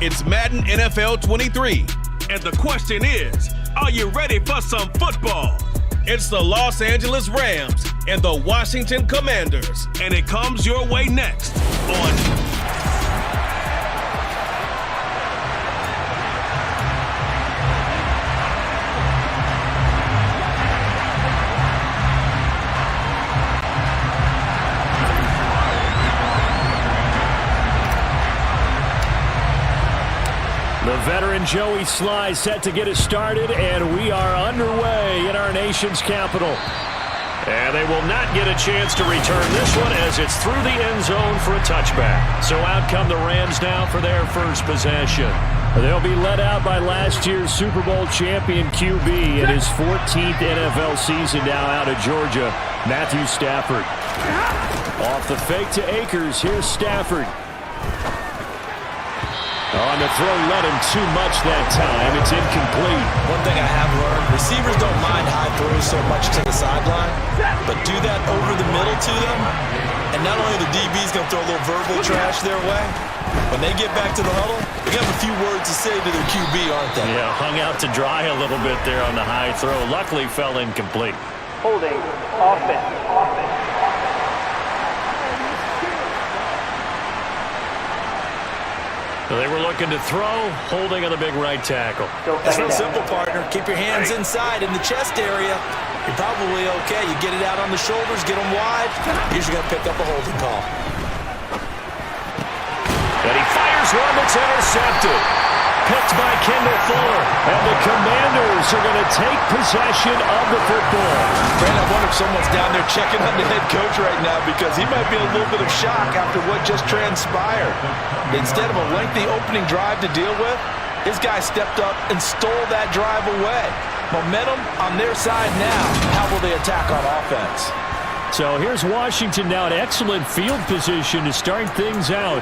It's Madden NFL 23. And the question is, are you ready for some football? It's the Los Angeles Rams and the Washington Commanders. And it comes your way next on... The veteran Joey Sly set to get us started, and we are underway in our nation's capital. And they will not get a chance to return this one as it's through the end zone for a touchback. So out come the Rams now for their first possession. They'll be led out by last year's Super Bowl champion QB in his 14th NFL season now out of Georgia, Matthew Stafford. Off the fake to Akers, here's Stafford. On the throw, let him too much that time. It's incomplete. One thing I have learned, receivers don't mind high throws so much to the sideline, but do that over the middle to them, and not only the DB's going to throw a little verbal trash their way, when they get back to the huddle, they have a few words to say to their QB, aren't they? Yeah, hung out to dry a little bit there on the high throw. Luckily, fell incomplete. Holding, offense. So they were looking to throw, holding on the big right tackle. It's real simple, partner. Keep your hands inside in the chest area. You're probably okay. You get it out on the shoulders, get them wide. Usually going to pick up a holding call. And he fires one that's intercepted. Picked by Kendall Fuller. And the Commanders are going to take possession of the football. Brandon, I wonder if someone's down there checking on the head coach right now because he might be in a little bit of shock after what just transpired. Instead of a lengthy opening drive to deal with, his guy stepped up and stole that drive away. Momentum on their side now. How will they attack on offense? So here's Washington now in excellent field position to start things out.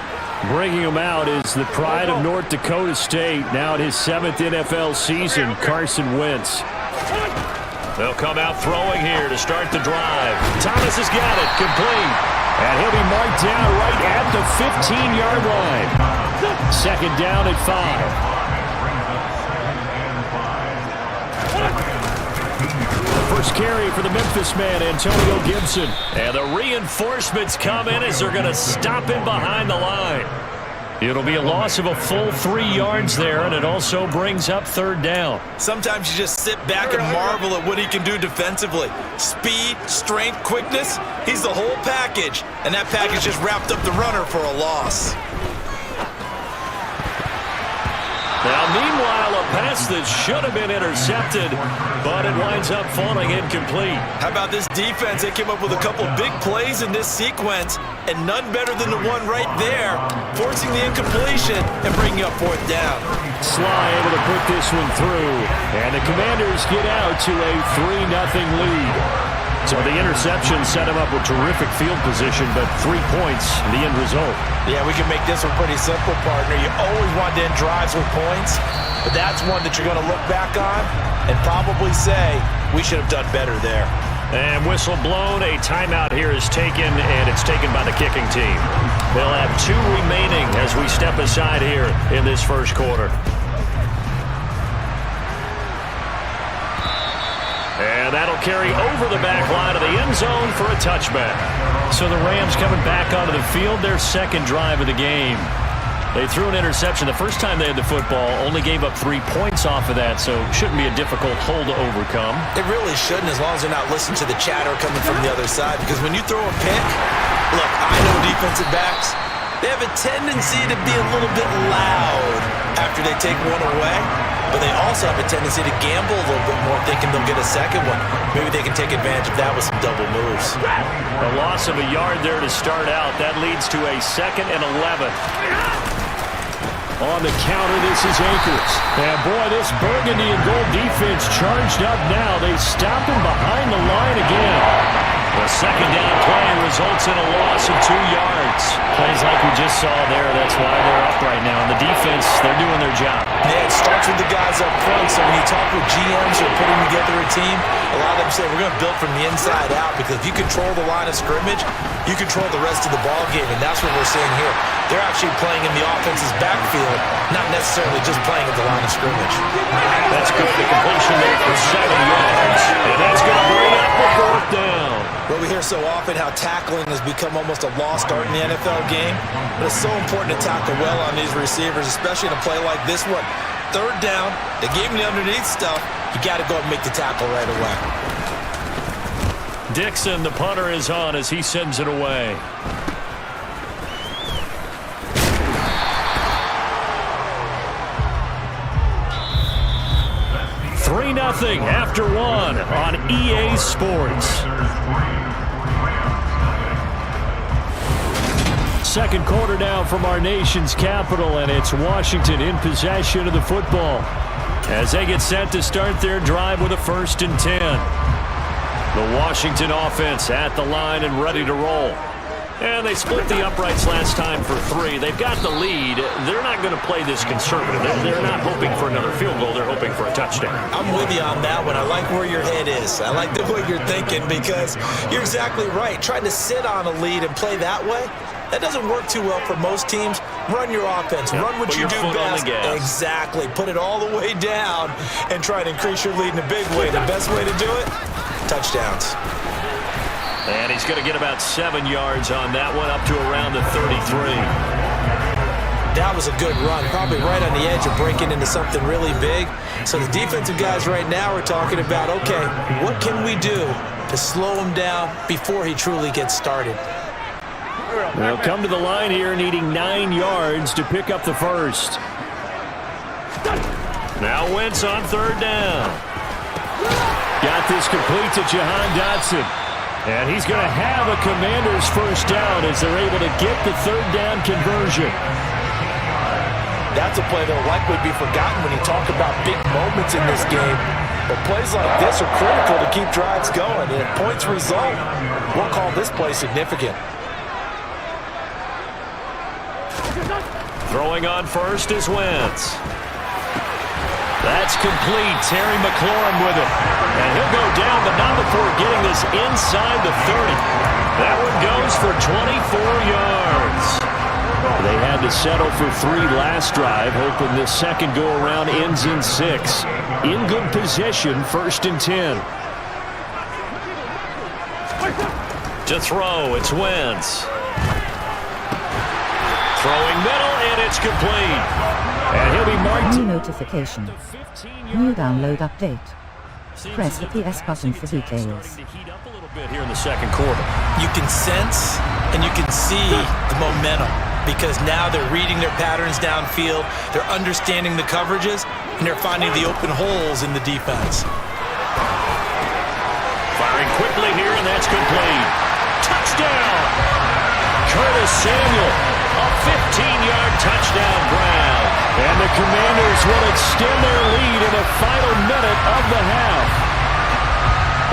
Bringing him out is the pride of North Dakota State, now in his 7th NFL season, Carson Wentz. They'll come out throwing here to start the drive. Thomas has got it, complete. And he'll be marked down right at the 15-yard line. Second down at 5. First carry for the Memphis man, Antonio Gibson. And the reinforcements come in as they're going to stop him behind the line. It'll be a loss of a full 3 yards there, and it also brings up third down. Sometimes you just sit back and marvel at what he can do defensively. Speed, strength, quickness, he's the whole package. And that package just wrapped up the runner for a loss. Now, meanwhile, a pass that should have been intercepted, but it winds up falling incomplete. How about this defense? They came up with a couple big plays in this sequence, and none better than the one right there, forcing the incompletion and bringing up fourth down. Sly able to put this one through, and the Commanders get out to a 3-0 lead. So the interception set him up with terrific field position, but 3 points, the end result. Yeah, we can make this one pretty simple, partner. You always want to end drives with points, but that's one that you're going to look back on and probably say, we should have done better there. And whistle blown, a timeout here is taken, and it's taken by the kicking team. They'll have 2 remaining as we step aside here in this first quarter. And that'll carry over the back line of the end zone for a touchback. So the Rams coming back onto the field, their second drive of the game. They threw an interception the first time they had the football, only gave up 3 points off of that, so shouldn't be a difficult hole to overcome. It really shouldn't, as long as they're not listening to the chatter coming from the other side, because when you throw a pick, look, I know defensive backs, they have a tendency to be a little bit loud after they take one away, but they also have a tendency to gamble a little bit more, thinking they'll get a second one. Maybe they can take advantage of that with some double moves. A loss of a yard there to start out. That leads to a 2nd and 11. On the counter, this is Akers. And boy, this burgundy and gold defense charged up now. They stop him behind the line again. The second down play results in a loss of 2 yards. Plays like we just saw there. That's why they're up right now. And the defense, they're doing their job. Yeah, it starts with the guys up front. So when you talk with GMs who are putting together a team, a lot of them say we're going to build from the inside out, because if you control the line of scrimmage, you control the rest of the ball game, and that's what we're seeing here. They're actually playing in the offense's backfield, not necessarily just playing at the line of scrimmage. That's good for the completion there for 7 yards. And that's going to bring up the 4th down. Well, we hear so often how tackling has become almost a lost art in the NFL game, but it's so important to tackle well on these receivers, especially in a play like this one. 3rd down, they gave him the underneath stuff. You got to go and make the tackle right away. Dixon, the punter, is on as he sends it away. Nothing after 1 on EA Sports. Second quarter now from our nation's capital, and it's Washington in possession of the football as they get set to start their drive with a 1st and 10. The Washington offense at the line and ready to roll. And they split the uprights last time for 3. They've got the lead. They're not going to play this conservative. They're not hoping for another field goal. They're hoping for a touchdown. I'm with you on that one. I like where your head is. I like the way you're thinking, because you're exactly right. Trying to sit on a lead and play that way, that doesn't work too well for most teams. Run your offense. Run what you do best. Exactly. Put it all the way down and try to increase your lead in a big way. The best way to do it, touchdowns. And he's going to get about 7 yards on that one, up to around the 33. That was a good run, probably right on the edge of breaking into something really big. So the defensive guys right now are talking about, okay, what can we do to slow him down before he truly gets started? They'll come to the line here needing 9 yards to pick up the 1st. Now Wentz on 3rd down. Got this complete to Jahan Dotson. And he's going to have a Commanders 1st down as they're able to get the 3rd down conversion. That's a play that will likely be forgotten when you talk about big moments in this game. But plays like this are critical to keep drives going. And if points result, we'll call this play significant. Throwing on 1st is Wentz. That's complete. Terry McLaurin with it. And he'll go down, but not before getting this inside the 30. That one goes for 24 yards. They had to settle for 3 last drive, hoping this second go-around ends in 6. In good position, 1st and 10. To throw, it's Wentz. Throwing middle, and it's complete. And he'll be marked. New notification. New download update. Press the PS button for details. Here in the second quarter. You can sense and you can see the momentum, because now they're reading their patterns downfield, they're understanding the coverages, and they're finding the open holes in the defense. Firing quickly here, and that's complete. Touchdown! Curtis Samuel, a 15-yard touchdown grab. And the Commanders will extend their lead in the final minute of the half.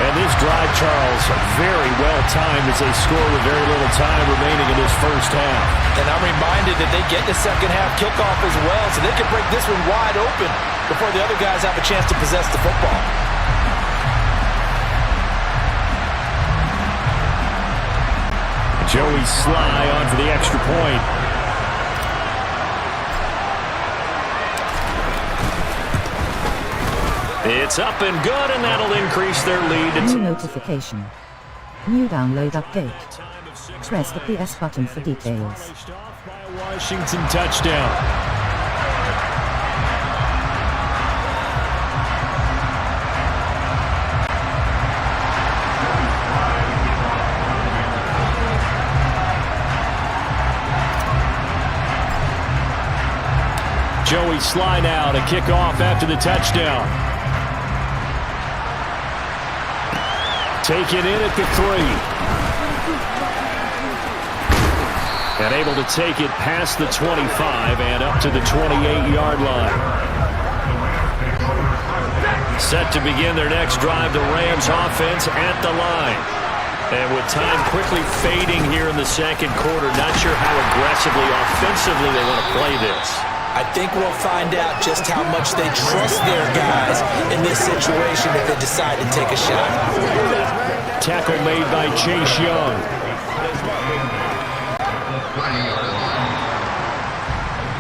And this drive, Charles, very well timed as they score with very little time remaining in this first half. And I'm reminded that they get the second half kickoff as well, so they can break this one wide open before the other guys have a chance to possess the football. Joey Sly on for the extra point. It's up and good, and that'll increase their lead. New notification. New download update. Press the PS button for details. Washington touchdown. Joey Sly now to kick off after the touchdown. Taken in at the 3. And able to take it past the 25 and up to the 28-yard line. Set to begin their next drive, the Rams offense at the line. And with time quickly fading here in the second quarter, not sure how aggressively, offensively they want to play this. I think we'll find out just how much they trust their guys in this situation if they decide to take a shot. Tackle made by Chase Young.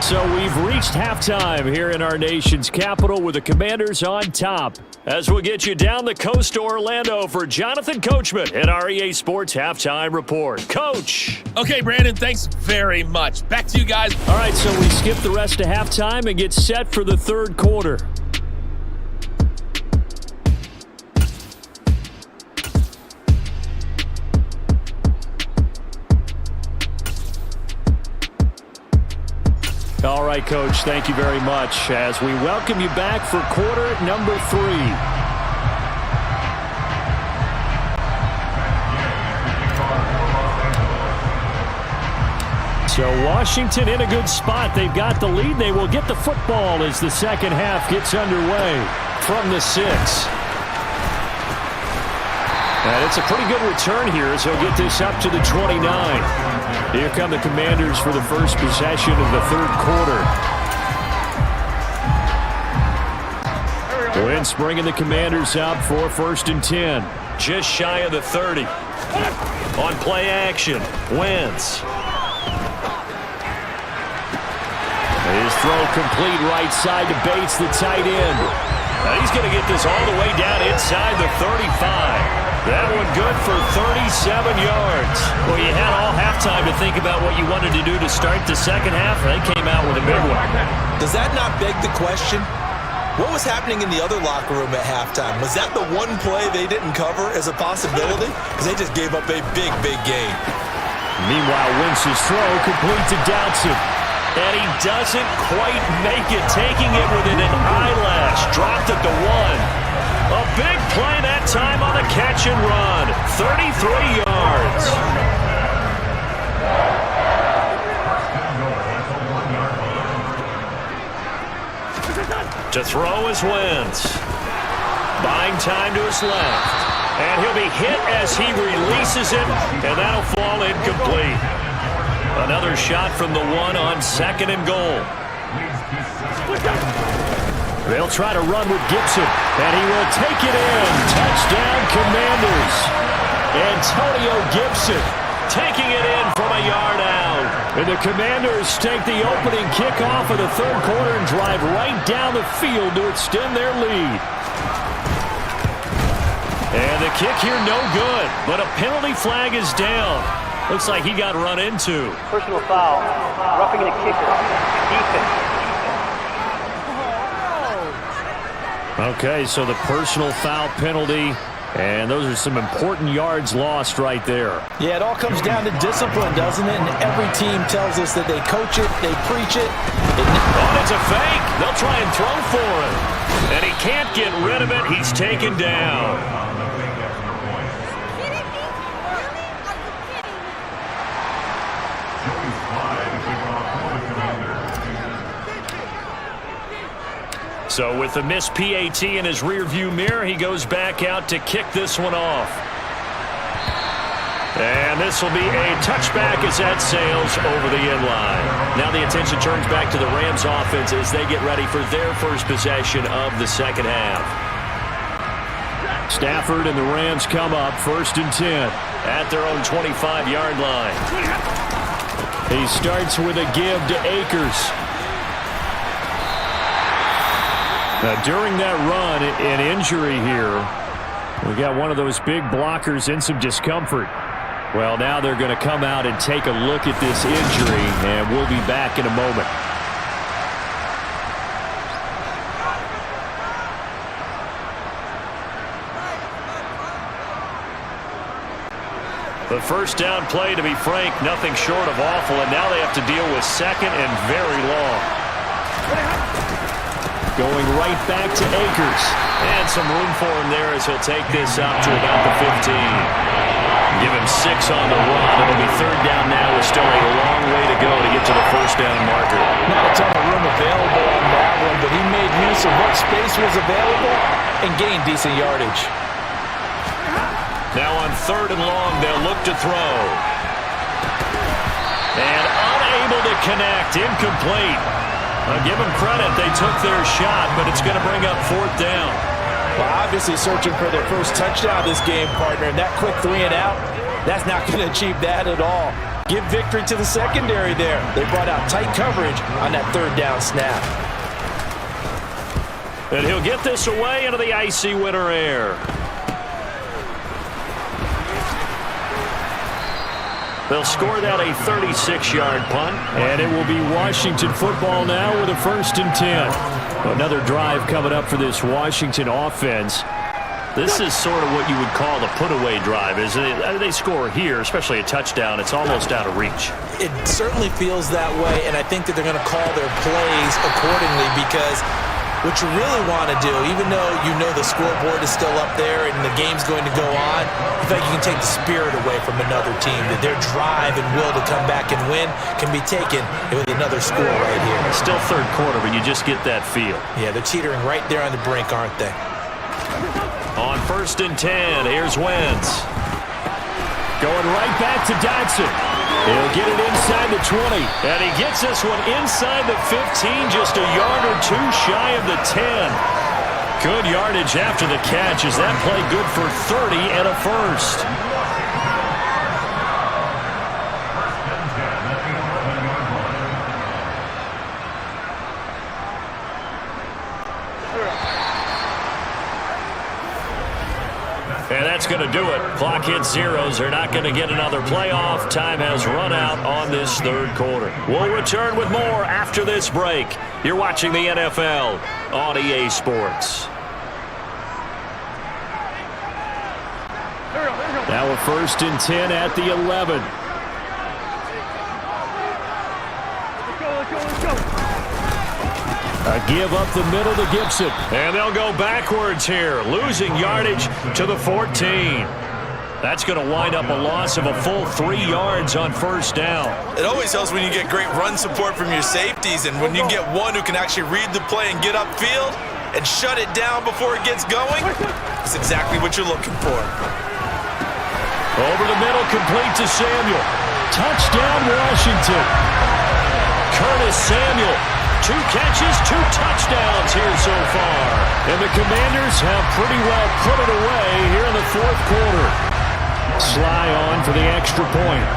So we've reached halftime here in our nation's capital with the Commanders on top. As we get you down the coast to Orlando for Jonathan Coachman at our EA Sports Halftime Report. Coach! Okay, Brandon, thanks very much. Back to you guys. All right, so we skip the rest of halftime and get set for the third quarter. All right, Coach, thank you very much as we welcome you back for quarter number 3. So Washington in a good spot. They've got the lead. They will get the football as the second half gets underway from the 6. And it's a pretty good return here as he'll get this up to the 29. Here come the Commanders for the first possession of the third quarter. Wentz bringing the Commanders up for 1st and 10. Just shy of the 30. On play action, Wentz. His throw complete right side to Bates, the tight end. Now he's going to get this all the way down inside the 35. That one good for 37 yards. Well, you had all halftime to think about what you wanted to do to start the second half. They came out with a big one. Does that not beg the question? What was happening in the other locker room at halftime? Was that the one play they didn't cover as a possibility? Because they just gave up a big, big gain. Meanwhile, Wentz's throw complete to Dotson. And he doesn't quite make it, taking it within an eyelash. Dropped at the 1. A big play that time on the catch and run. 33 yards. To throw is Wentz. Buying time to his left. And he'll be hit as he releases it, and that'll fall incomplete. Another shot from the 1 on 2nd and goal. They'll try to run with Gibson, and he will take it in. Touchdown, Commanders. Antonio Gibson taking it in from a yard out. And the Commanders take the opening kickoff of the third quarter and drive right down the field to extend their lead. And the kick here no good, but a penalty flag is down. Looks like he got run into. Personal foul. Roughing the kicker. Defense. Okay, so the personal foul penalty, and those are some important yards lost right there. Yeah, it all comes down to discipline, doesn't it? And every team tells us that they coach it, they preach it. Oh, it's a fake. They'll try and throw for him. And he can't get rid of it. He's taken down. So with the missed PAT in his rearview mirror, he goes back out to kick this one off. And this will be a touchback as that sails over the end line. Now the attention turns back to the Rams offense as they get ready for their first possession of the second half. Stafford and the Rams come up 1st and 10 at their own 25-yard line. He starts with a give to Akers. Now, during that run, an injury here. We got one of those big blockers in some discomfort. Well, now they're going to come out and take a look at this injury, and we'll be back in a moment. The first down play, to be frank, nothing short of awful, and now they have to deal with 2nd and very long. Going right back to Akers. And some room for him there as he'll take this up to about the 15. Give him 6 on the run. It'll be 3rd down now with still a long way to go to get to the first down marker. Not a ton of room available on that one, but he made use of what space was available and gained decent yardage. Now on 3rd and long, they'll look to throw. And unable to connect. Incomplete. I'll give them credit. They took their shot, but it's going to bring up 4th down. Well, obviously searching for their first touchdown this game, partner. And that quick 3 and out, that's not going to achieve that at all. Give victory to the secondary there. They brought out tight coverage on that 3rd down snap. And he'll get this away into the icy winter air. They'll score that a 36-yard punt. And it will be Washington football now with a 1st and 10. Another drive coming up for this Washington offense. This is sort of what you would call the put-away drive, isn't it? They score here, especially a touchdown. It's almost out of reach. It certainly feels that way, and I think that they're going to call their plays accordingly because what you really want to do, even though you know the scoreboard is still up there and the game's going to go on, I think you can take the spirit away from another team, that their drive and will to come back and win can be taken with another score right here. Still 3rd quarter, but you just get that feel. Yeah, they're teetering right there on the brink, aren't they? On 1st and 10, here's Wentz. Going right back to Dotson. He'll get it inside the 20. And he gets this one inside the 15, just a yard or 2 shy of the 10. Good yardage after the catch. Is that play good for 30 and a 1st? And that's going to do it. Clock hits zeros. They're not going to get another playoff. Time has run out on this 3rd quarter. We'll return with more after this break. You're watching the NFL on EA Sports. Now a 1st and 10 at the 11. A give up the middle to Gibson. And they'll go backwards here, losing yardage to the 14. That's going to wind up a loss of a full 3 yards on 1st down. It always helps when you get great run support from your safeties, and when you get one who can actually read the play and get upfield and shut it down before it gets going, it's exactly what you're looking for. Over the middle, complete to Samuel. Touchdown, Washington. Curtis Samuel. 2 catches, 2 touchdowns here so far. And the Commanders have pretty well put it away here in the 4th quarter. Sly on for the extra point.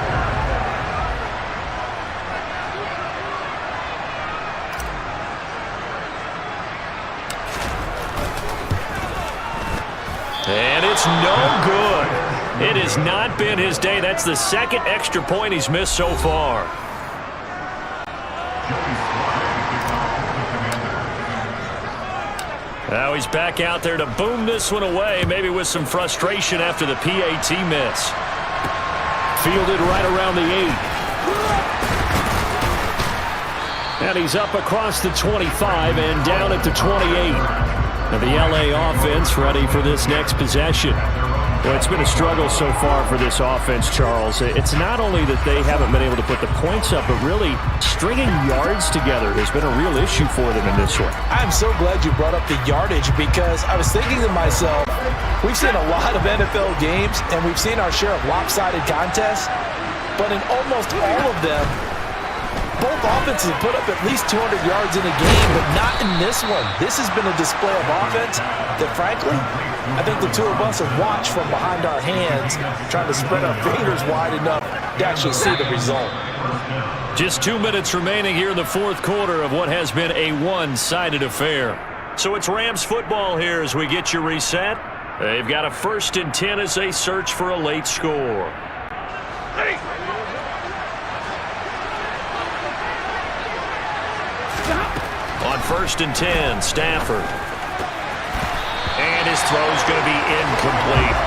And it's no good. It has not been his day. That's the 2nd extra point he's missed so far. Now he's back out there to boom this one away, maybe with some frustration after the PAT miss. Fielded right around the 8. And he's up across the 25 and down at the 28. And the LA offense ready for this next possession. Well, it's been a struggle so far for this offense, Charles. It's not only that they haven't been able to put the points up, but really stringing yards together has been a real issue for them in this one. I'm so glad you brought up the yardage because I was thinking to myself, we've seen a lot of NFL games and we've seen our share of lopsided contests, but in almost all of them, both offenses have put up at least 200 yards in a game, but not in this one. This has been a display of offense that, frankly, I think the two of us have watched from behind our hands, trying to spread our fingers wide enough to actually see the result. Just 2 minutes remaining here in the 4th quarter of what has been a one-sided affair. So it's Rams football here as we get you reset. They've got a 1st and 10 as they search for a late score. On 1st and 10, Stafford. And his throw's going to be incomplete.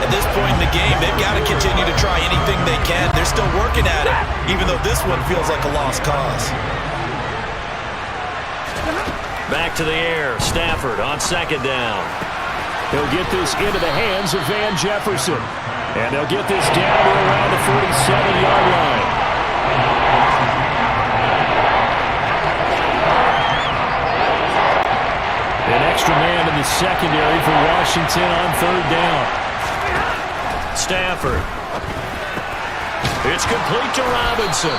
At this point in the game, they've got to continue to try anything they can. They're still working at it, even though this one feels like a lost cause. Back to the air, Stafford on 2nd down. He'll get this into the hands of Van Jefferson. And they'll get this down to around the 47-yard line. An extra man in the secondary for Washington on 3rd down. Stafford. It's complete to Robinson.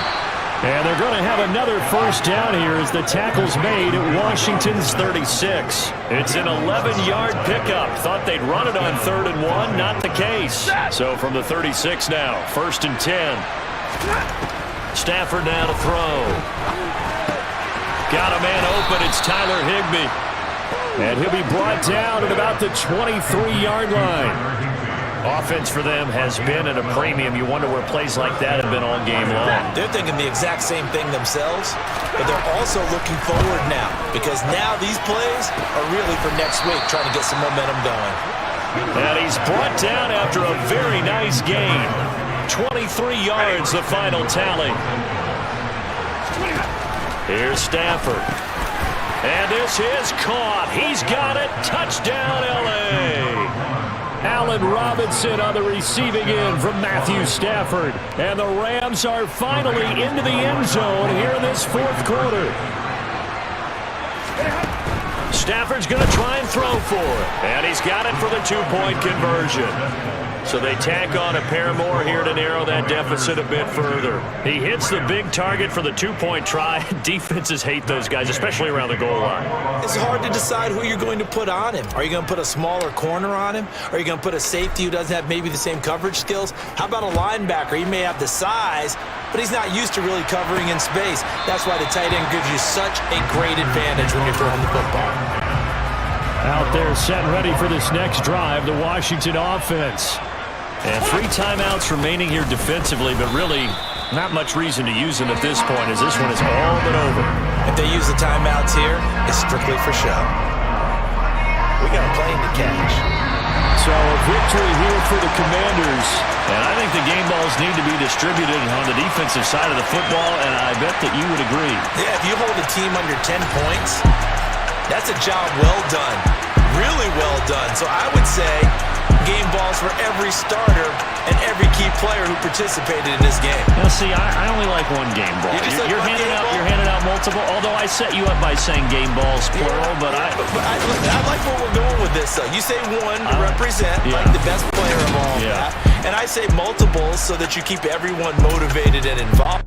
And they're going to have another first down here as the tackle's made at Washington's 36. It's an 11-yard pickup. Thought they'd run it on 3rd and 1. Not the case. So from the 36 now, 1st and 10. Stafford now to throw. Got a man open. It's Tyler Higbee. And he'll be brought down at about the 23-yard line. Offense for them has been at a premium. You wonder where plays like that have been all game long. They're thinking the exact same thing themselves, but they're also looking forward now because now these plays are really for next week, trying to get some momentum going. And he's brought down after a very nice gain. 23 yards, the final tally. Here's Stafford. And this is caught. He's got it. Touchdown, L.A. Allen Robinson on the receiving end from Matthew Stafford. And the Rams are finally into the end zone here in this 4th quarter. Stafford's going to try and throw for it. And he's got it for the 2-point conversion. So they tack on a pair more here to narrow that deficit a bit further. He hits the big target for the 2-point try. Defenses hate those guys, especially around the goal line. It's hard to decide who you're going to put on him. Are you going to put a smaller corner on him? Are you going to put a safety who doesn't have maybe the same coverage skills? How about a linebacker? He may have the size, but he's not used to really covering in space. That's why the tight end gives you such a great advantage when you're throwing the football. Out there set ready for this next drive, the Washington offense. And 3 timeouts remaining here defensively, but really not much reason to use them at this point as this one is all but over. If they use the timeouts here, it's strictly for show. We got a plane to catch. So a victory here for the Commanders. And I think the game balls need to be distributed on the defensive side of the football, and I bet that you would agree. Yeah, if you hold a team under 10 points, that's a job well done. Really well done. So I would say game balls for every starter and every key player who participated in this game. Now, see, I only like one game ball. You're handing out multiple. Although I set you up by saying game balls plural, but I like where we're going with this. Though you say one to represent like the best player of all that, and I say multiples so that you keep everyone motivated and involved.